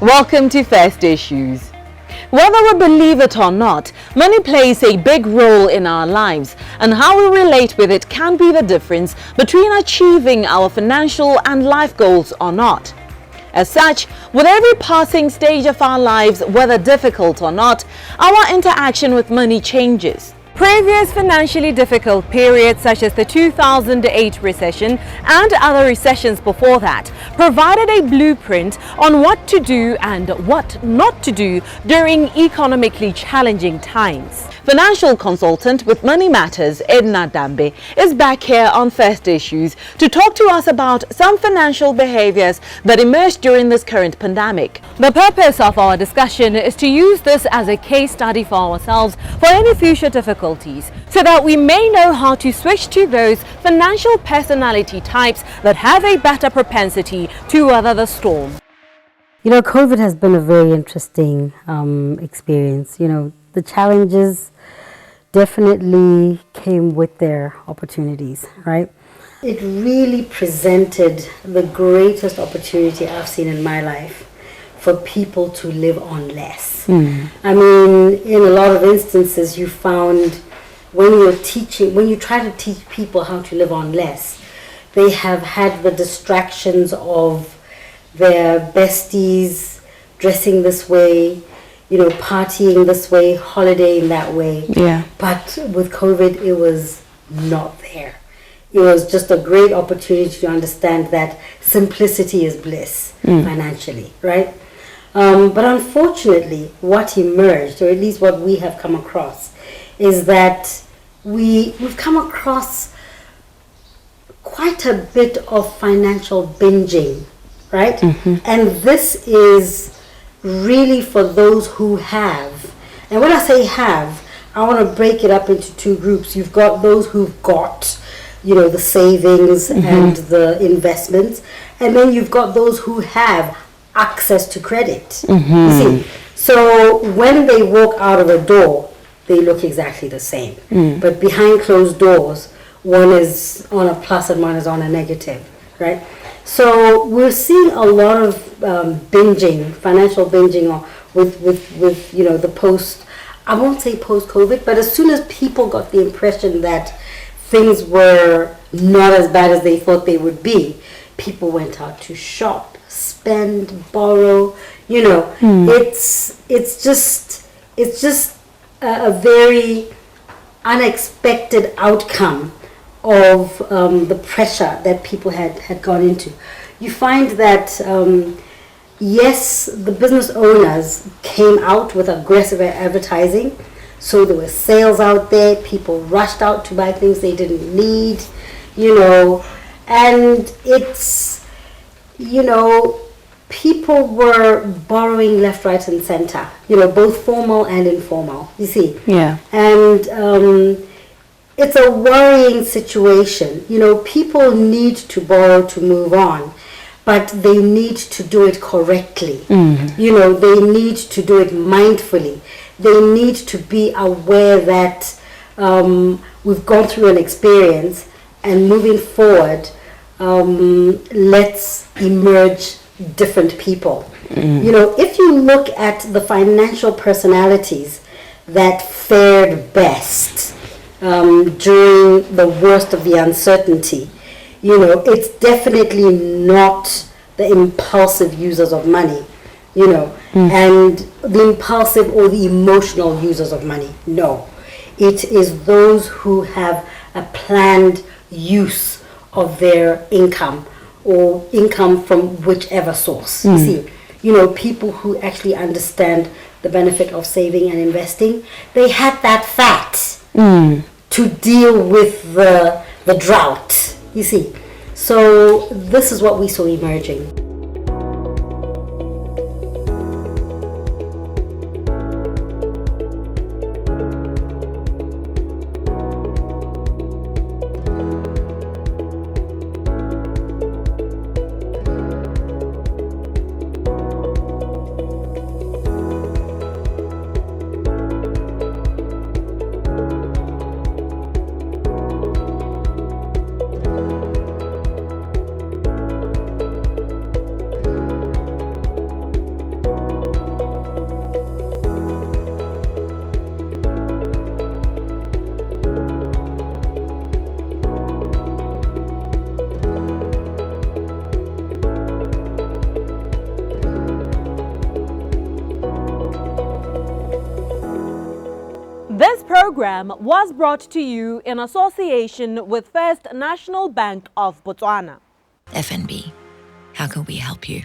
Welcome to First Issues. Whether we believe it or not, money plays a big role in our lives, and how we relate with it can be the difference between achieving our financial and life goals or not. As such, with every passing stage of our lives, whether difficult or not, our interaction with money changes. Previous financially difficult periods such as the 2008 recession and other recessions before that provided a blueprint on what to do and what not to do during economically challenging times. Financial consultant with Money Matters, Edna Dambe, is back here on First Issues to talk to us about some financial behaviors that emerged during this current pandemic. The purpose of our discussion is to use this as a case study for ourselves for any future difficulties, so that we may know how to switch to those financial personality types that have a better propensity to weather the storm. COVID has been a very interesting experience. The challenges definitely came with their opportunities, right? It really presented the greatest opportunity I've seen in my life for people to live on less. I mean, in a lot of instances, you found when you try to teach people how to live on less, they have had the distractions of their besties dressing this way, partying this way, holidaying that way. Yeah. But with COVID, it was not there. It was just a great opportunity to understand that simplicity is bliss financially, right? But unfortunately, what emerged, or at least what we have come across, is that we've come across quite a bit of financial binging, right? And this is really for those who have. And when I say have, I want to break it up into two groups. You've got those who've got, the savings and the investments. And then you've got those who have access to credit. You see? So when they walk out of a door, they look exactly the same. But behind closed doors, one is on a plus and one is on a negative, right? So we're seeing a lot of binging, financial binging with the post, I won't say post-COVID, but as soon as people got the impression that things were not as bad as they thought they would be, people went out to shop, spend, borrow. It's just a very unexpected outcome of the pressure that people had gone into. You find that yes, the business owners came out with aggressive advertising, so there were sales out there, people rushed out to buy things they didn't need, and it's, people were borrowing left, right, and center, both formal and informal, you see. Yeah. And it's a worrying situation. People need to borrow to move on, but they need to do it correctly. They need to do it mindfully. They need to be aware that we've gone through an experience, and moving forward, let's emerge different people. If you look at the financial personalities that fared best during the worst of the uncertainty, it's definitely not the impulsive users of money, and the impulsive or the emotional users of money. No, it is those who have a planned use of their income, or income from whichever source. You see, people who actually understand the benefit of saving and investing, they had that fat to deal with the drought, you see. So this is what we saw emerging. program was brought to you in association with First National Bank of Botswana. FNB, how can we help you?